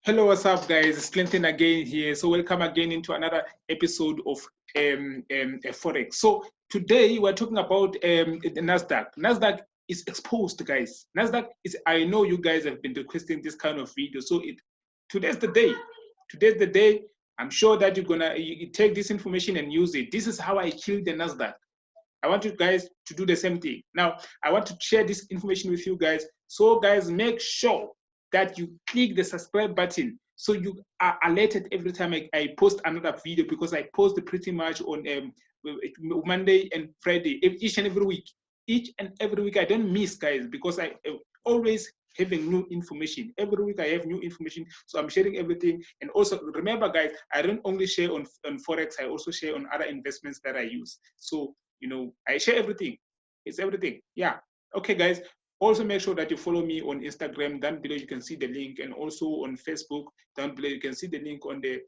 Hello, what's up, guys? It's Clinton again here. So welcome again into another episode of Forex. So today we're talking about the NASDAQ. NASDAQ is exposed, guys. NASDAQ is, I know you guys have been requesting this kind of video. So today's the day. Today's the day. I'm sure that you take this information and use it. This is how I killed the NASDAQ. I want you guys to do the same thing. Now, I want to share this information with you guys. So guys, make sure that you click the subscribe button so you are alerted every time I post another video, because I post pretty much on Monday and Friday, each and every week. Each and every week, I don't miss, guys, because I always having new information. Every week I have new information, so I'm sharing everything. And also remember, guys, I don't only share on Forex, I also share on other investments that I use. So, you know, I share everything. It's everything. Yeah. Okay, guys. Also, make sure that you follow me on Instagram. Down below, you can see the link, and also on Facebook. Down below, you can see the link on the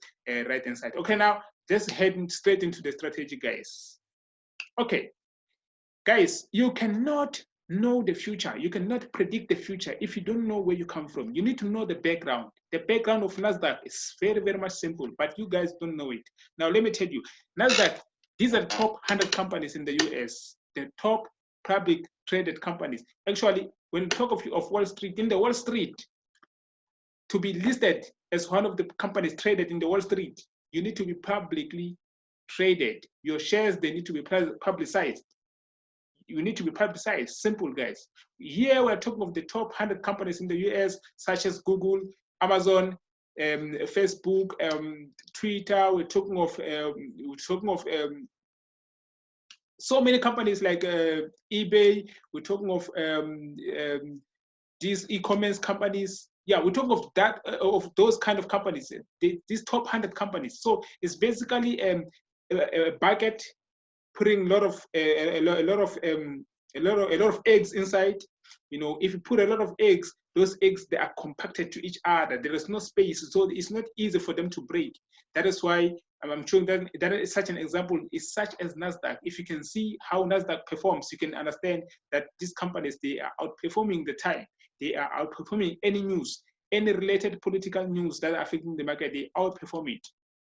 right-hand side. Okay, now let's head straight into the strategy, guys. Okay, guys, you cannot know the future. You cannot predict the future if you don't know where you come from. You need to know the background. The background of NASDAQ is very, very much simple, but you guys don't know it. Now, let me tell you, NASDAQ, these are the top 100 companies in the US, the top public traded companies. Actually, when you talk of Wall Street, in the Wall Street, to be listed as one of the companies traded in the Wall Street, you need to be publicly traded. Your shares, they need to be publicized. You need to be publicized. Simple, guys. Here we're talking of the top 100 companies in the US, such as Google, Amazon, Facebook, Twitter. We're talking of so many companies like eBay. We're talking of these e-commerce companies. Yeah, we're talking of that of those kind of companies. These top 100 companies. So it's basically a bucket putting a lot of eggs inside. You know, if you put a lot of eggs, those eggs, they are compacted to each other. There is no space, so it's not easy for them to break. That is why I'm showing that is such an example is such as NASDAQ. If you can see how NASDAQ performs, you can understand that these companies, they are outperforming the time. They are outperforming any news, any related political news that are affecting the market. They outperform it.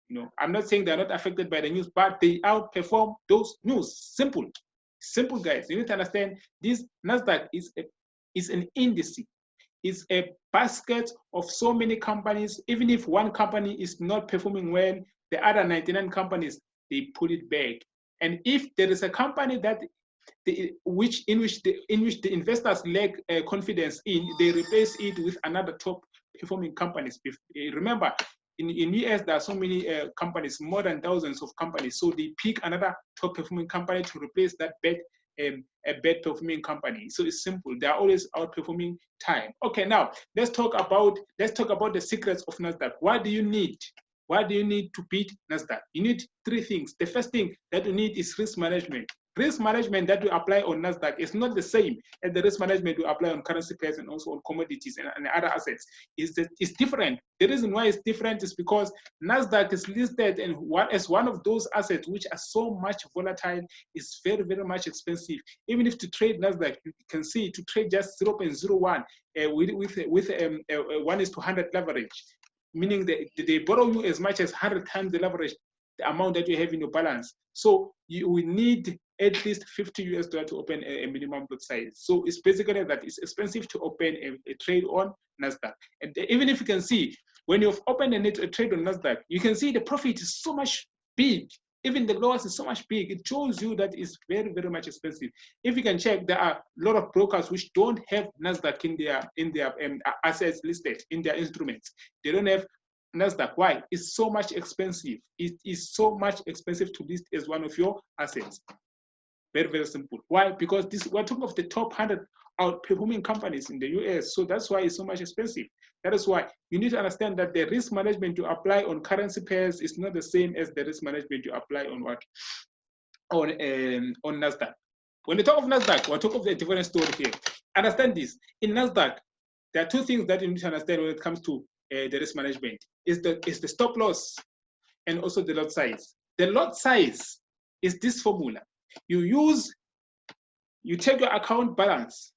You know, I'm not saying they're not affected by the news, but they outperform those news. Simple, simple, guys. You need to understand this. NASDAQ is an index. It's a basket of so many companies. Even if one company is not performing well, the other 99 companies, they pull it back. And if there is a company that in which the investors lack confidence in, they replace it with another top performing companies. Remember, in US, there are so many companies, more than thousands of companies. So they pick another top performing company to replace that a bad performing company. So it's simple. They are always outperforming time. Okay, now let's talk about the secrets of NASDAQ. What do you need? What do you need to beat NASDAQ? You need three things. The first thing that you need is risk management. Risk management that we apply on NASDAQ is not the same as the risk management we apply on currency pairs and also on commodities and other assets. It's different. The reason why it's different is because NASDAQ is listed as one of those assets which are so much volatile, is very, very much expensive. Even if to trade NASDAQ, you can see to trade just 0.01 with 1:100 leverage, meaning they borrow you as much as 100 times the leverage, the amount that you have in your balance. So you will need at least $50 to open a minimum lot size. So it's basically that it's expensive to open a trade on NASDAQ. And even if you can see, when you've opened a trade on NASDAQ, you can see the profit is so much big. Even the loss is so much big. It shows you that it's very, very much expensive. If you can check, there are a lot of brokers which don't have NASDAQ in their assets listed, in their instruments. They don't have NASDAQ. Why? It's so much expensive. It is so much expensive to list as one of your assets. Very, very simple. Why? Because we're talking of the top 100 outperforming companies in the US. So that's why it's so much expensive. That is why you need to understand that the risk management you apply on currency pairs is not the same as the risk management you apply on what? On NASDAQ. When we talk of NASDAQ, we're talking of a different story here. Understand this. In NASDAQ, there are two things that you need to understand when it comes to the risk management. Is the stop loss and also the lot size. The lot size is this formula. You take your account balance,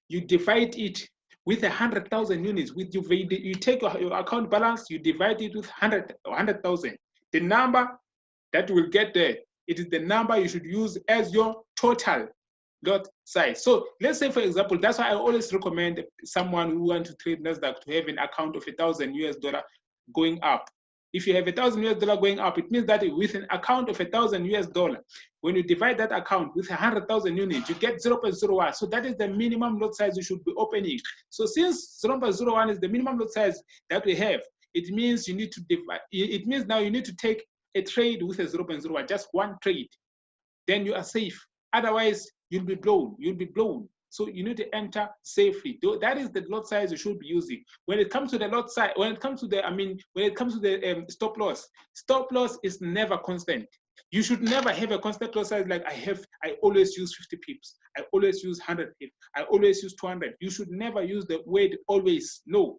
you divide it with 100,000 units. With you take your account balance, you divide it with 100,000. The number that will get there, it is the number you should use as your total lot size. So let's say, for example, that's why I always recommend someone who wants to trade NASDAQ to have an account of $1,000 going up. If you have $1,000 going up, it means that with an account of $1,000, when you divide that account with 100,000 units, you get 0.01. So that is the minimum lot size you should be opening. So since 0.01 is the minimum lot size that we have, it means you need to divide. It means now you need to take a trade with a 0.01, just one trade. Then you are safe. Otherwise, you'll be blown. You'll be blown. So you need to enter safely. That is the lot size you should be using. When it comes to the lot size, when it comes to the, stop loss is never constant. You should never have a constant lot size like I always use 50 pips. I always use 100 pips. I always use 200. You should never use the word always. No.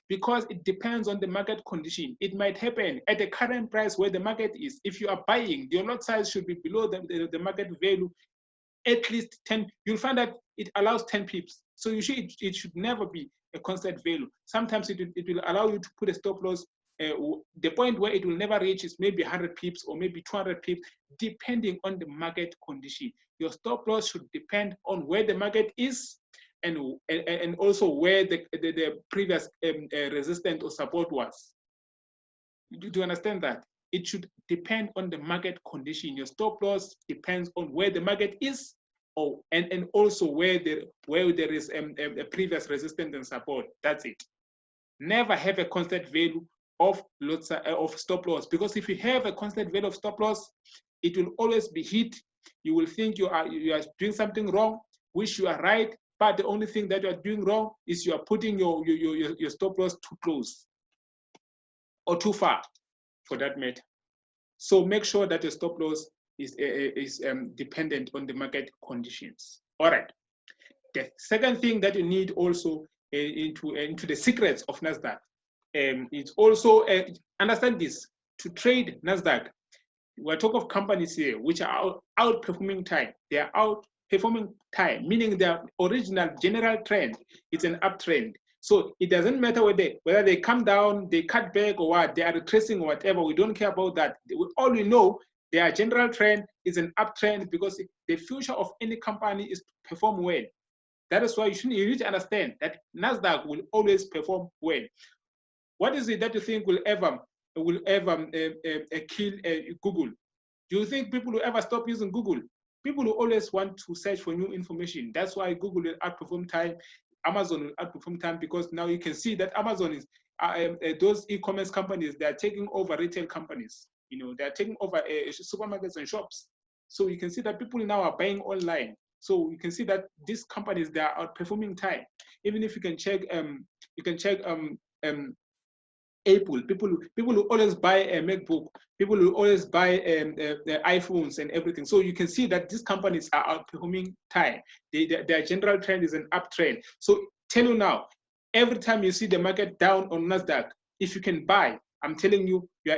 Because it depends on the market condition. It might happen at the current price where the market is. If you are buying, your lot size should be below the market value, at least 10. You'll find that it allows 10 pips. So it should never be a constant value. Sometimes it will allow you to put a stop loss. The point where it will never reach is maybe 100 pips or maybe 200 pips, depending on the market condition. Your stop loss should depend on where the market is, and also where the previous resistance or support was. Do you understand that? It should depend on the market condition. Your stop loss depends on where the market is, and also where there is a previous resistance and support. That's it. Never have a constant value of stop loss, because if you have a constant value of stop loss, it will always be hit. You will think you are doing something wrong, which you are right. But the only thing that you are doing wrong is you are putting your stop loss too close or too far, for that matter. So make sure that your stop loss is dependent on the market conditions. All right. The second thing that you need also into the secrets of NASDAQ, it's also understand this. To trade NASDAQ, we're talking of companies here which are outperforming time. They are outperforming time, meaning their original general trend is an uptrend. So it doesn't matter whether they come down, they cut back, or what, they are retracing or whatever. We don't care about that. All we know, their general trend is an uptrend, because the future of any company is to perform well. That is why you need to understand that NASDAQ will always perform well. What is it that you think will ever kill Google? Do you think people will ever stop using Google? People will always want to search for new information. That's why Google will outperform time. Amazon will outperform time, because now you can see that Amazon is those e-commerce companies, they are taking over retail companies. You know, they are taking over supermarkets and shops. So you can see that people now are buying online. So you can see that these companies, they are outperforming time. Even if you can check Apple, people will always buy a MacBook. People will always buy iPhones and everything. So you can see that these companies are outperforming time. Their general trend is an uptrend. So tell you now, every time you see the market down on NASDAQ, if you can buy, I'm telling you, you are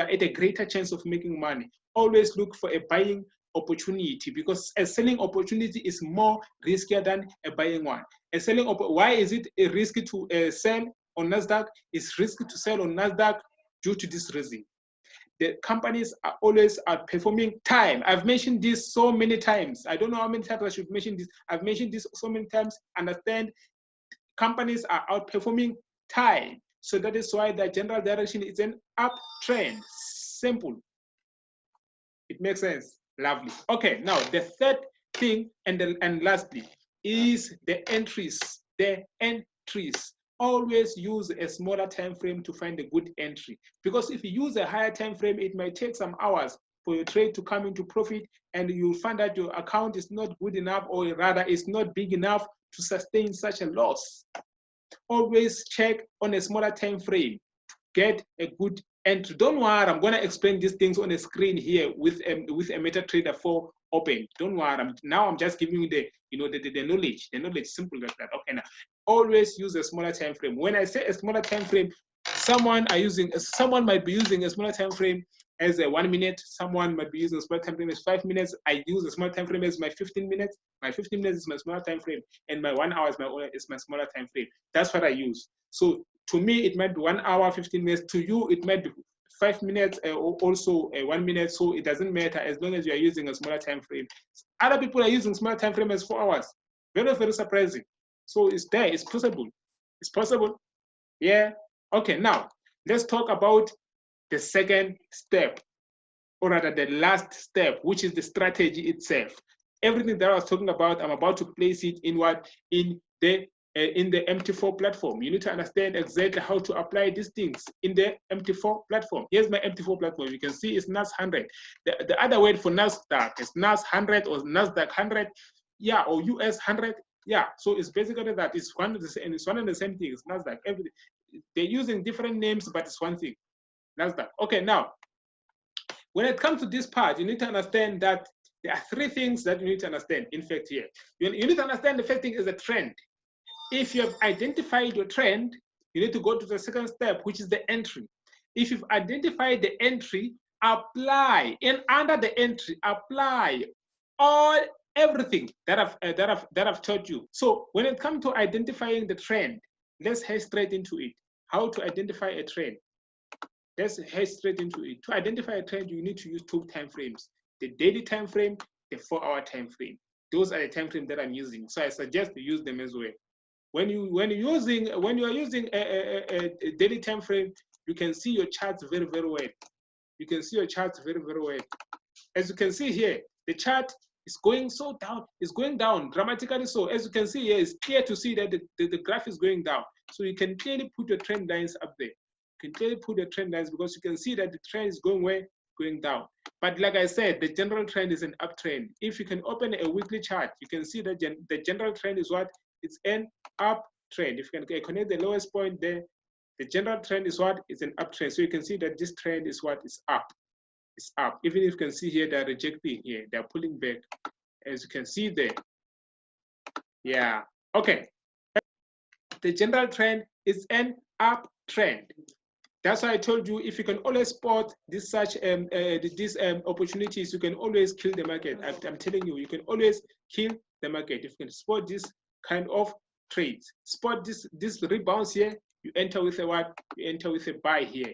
at a greater chance of making money. Always look for a buying opportunity, because a selling opportunity is more riskier than a buying one. Why is it risky to sell on NASDAQ? It's risky to sell on NASDAQ due to this reason. The companies are always outperforming time. I've mentioned this so many times. I don't know how many times I should mention this. I've mentioned this so many times. Understand, companies are outperforming time. So that is why the general direction is an uptrend. Simple. It makes sense. Lovely. Okay, now the third thing and lastly is the entries. The entries. Always use a smaller time frame to find a good entry, because if you use a higher time frame, it might take some hours for your trade to come into profit, and you'll find that your account is not good enough, or rather it's not big enough to sustain such a loss. Always check on a smaller time frame to get a good entry. Don't worry, I'm going to explain these things on a screen here with a MetaTrader 4 open. Don't worry, I'm just giving you the knowledge. The knowledge, simple like that. Okay, now always use a smaller time frame. When I say a smaller time frame, someone might be using a smaller time frame as a 1 minute. Someone might be using a small time frame as 5 minutes. I use a small time frame as my 15 minutes. My 15 minutes is my smaller time frame, and my 1 hour is my smaller time frame. That's what I use. So to me, it might be 1 hour, 15 minutes. To you, it might be 5 minutes, or also 1 minute. So it doesn't matter as long as you are using a smaller time frame. Other people are using smaller time frame as 4 hours. Very, very surprising. So it's there. It's possible. It's possible. Yeah. Okay. Now let's talk about the second step, or rather the last step, which is the strategy itself. Everything that I was talking about, I'm about to place it in what? In the MT4 platform. You need to understand exactly how to apply these things in the MT4 platform. Here's my MT4 platform. You can see it's NAS100. The other word for NASDAQ is NAS100 or NASDAQ 100, yeah, or US 100. Yeah, so it's basically that. It's one of the same, it's one and the same thing. It's NASDAQ. Everything. They're using different names, but it's one thing. NASDAQ. Okay, now, when it comes to this part, you need to understand that there are 3 things that you need to understand. In fact, here, you need to understand the first thing is a trend. If you have identified your trend, you need to go to the second step, which is the entry. If you've identified the entry, apply, and under the entry, apply everything that I've taught you. So when it comes to identifying the trend, let's head straight into it. How to identify a trend? Let's head straight into it. To identify a trend, you need to use 2 time frames: the daily time frame, the 4-hour time frame. Those are the time frames that I'm using. So I suggest you use them as well. When you are using a daily time frame, you can see your charts very, very well. You can see your charts very, very well. As you can see here, the chart is going so down. It's going down dramatically. So as you can see here, it's clear to see that the graph is going down. So you can clearly put your trend lines up there. You can clearly put your trend lines because you can see that the trend is going where? Going down. But like I said, the general trend is an uptrend. If you can open a weekly chart, you can see that the general trend is what? It's an uptrend. If you can connect the lowest point there, the general trend is what? It's an uptrend. So you can see that this trend is what? Is up. It's up. Even if you can see here, they're rejecting here. They're pulling back. As you can see there. Yeah. Okay. The general trend is an uptrend. That's why I told you, if you can always spot these opportunities, you can always kill the market. I'm telling you, you can always kill the market. If you can spot this kind of trades, spot this rebounds here, you enter with a what? You enter with a buy here.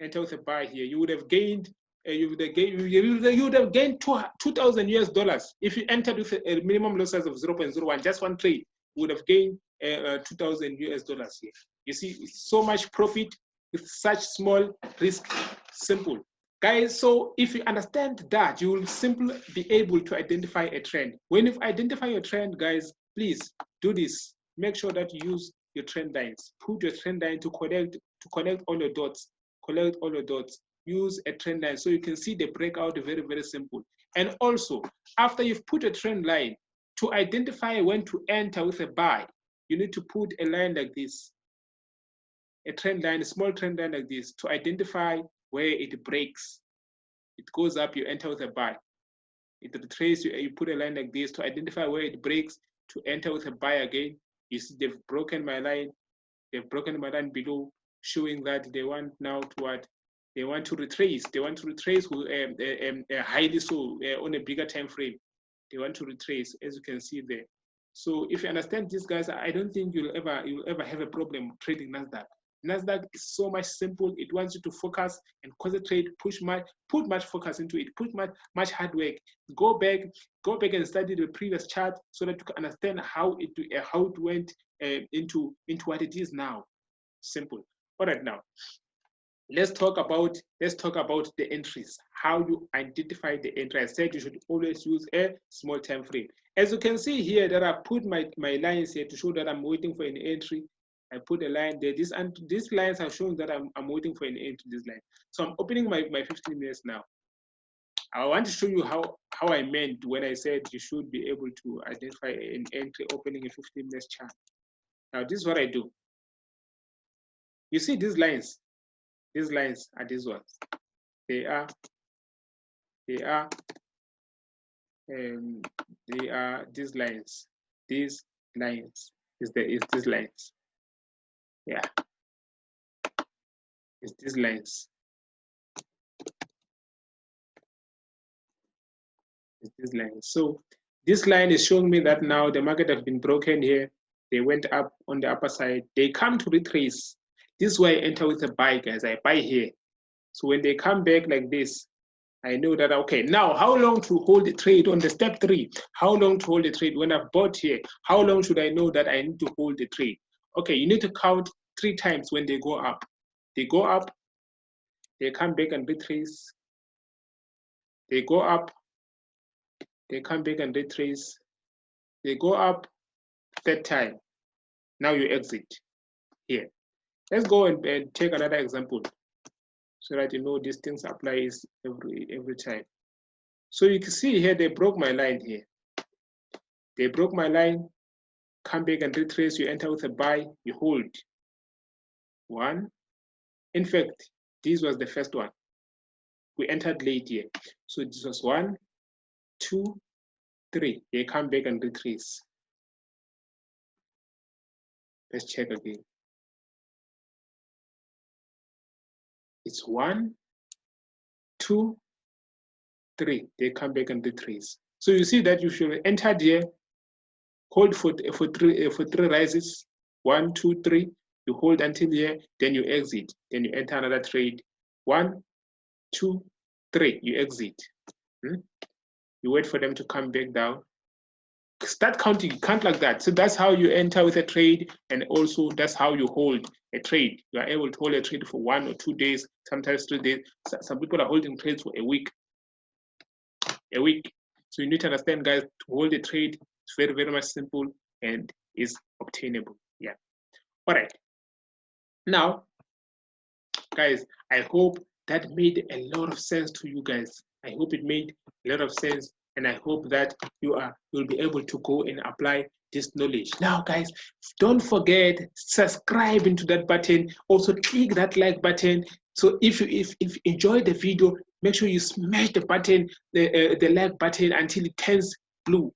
Enter with a buy here. You would have gained. You would have gained $2,000 US if you entered with a minimum lot size of 0.01. Just one trade, you would have gained $2,000 US here. You see, so much profit with such small risk. Simple, guys. So if you understand that, you will simply be able to identify a trend. When you identify your trend, guys, please do this. Make sure that you use your trend lines. Put your trend line to connect all your dots. Collect all your dots. Use a trend line so you can see the breakout. Very, very simple. And also, after you've put a trend line, to identify when to enter with a buy, you need to put a line like this. A trend line, a small trend line like this, to identify where it breaks. It goes up, you enter with a buy. It retraces, you put a line like this to identify where it breaks, to enter with a buy again. You see they've broken my line. They've broken my line below, showing that they want now to what? They want to retrace. They want to retrace highly so on a bigger time frame. They want to retrace, as you can see there. So if you understand this, guys, I don't think you'll ever have a problem trading NASDAQ. NASDAQ is so much simple. It wants you to focus and concentrate, put much focus into it, put much hard work. Go back and study the previous chart so that you can understand how it went into what it is now. Simple. All right, now let's talk about the entries. How you identify the entry. I said you should always use a small time frame. As you can see here, that I put my lines here to show that I'm waiting for an entry. I put a line there. These lines are showing that I'm waiting for an entry. This line. So I'm opening my 15 minutes now. I want to show you how I meant when I said you should be able to identify an entry opening a 15 minutes chart. Now this is what I do. You see these lines. These lines are these ones. They are these lines. These lines is these lines. Yeah, it's these lines. this line. So this line is showing me that now the market has been broken here. They went up on the upper side. They come to retrace. This is why I enter with a buy, guys. I buy here. So when they come back like this, I know that, okay, now how long to hold the trade on the step 3? How long to hold the trade? When I've bought here, how long should I know that I need to hold the trade? Okay, you need to count 3 times when they go up. They go up, they come back and retrace. They go up, they come back and retrace. They go up, 3rd time. Now you exit here. Let's go and take another example so that you know these things applies every time. So you can see here, they broke my line here. They broke my line, come back and retrace, you enter with a buy, you hold. 1. In fact, this was the first one. We entered late here. So this was 1, 2, 3. They come back and retrace. Let's check again. It's 1, 2, 3. They come back and retrace. So you see that you should enter here, hold for 3 rises. 1, 2, 3. You hold until here, then you exit. Then you enter another trade. 1, 2, 3. You exit. You wait for them to come back down. Start counting, count like that. So that's how you enter with a trade, and also that's how you hold a trade. You are able to hold a trade for 1 or 2 days, sometimes 3 days. Some people are holding trades for a week. So you need to understand, guys, to hold a trade, it's very, very much simple and is obtainable. Yeah. All right. Now, guys, I hope that made a lot of sense to you guys. I hope it made a lot of sense, and I hope that you'll be able to go and apply this knowledge. Now, guys, don't forget, subscribe into that button. Also, click that like button. So if you enjoy the video, make sure you smash the button, the like button until it turns blue.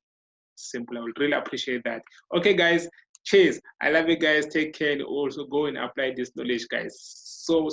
Simple. I would really appreciate that. Okay, guys. Cheers. I love you guys. Take care, and also go and apply this knowledge, guys. So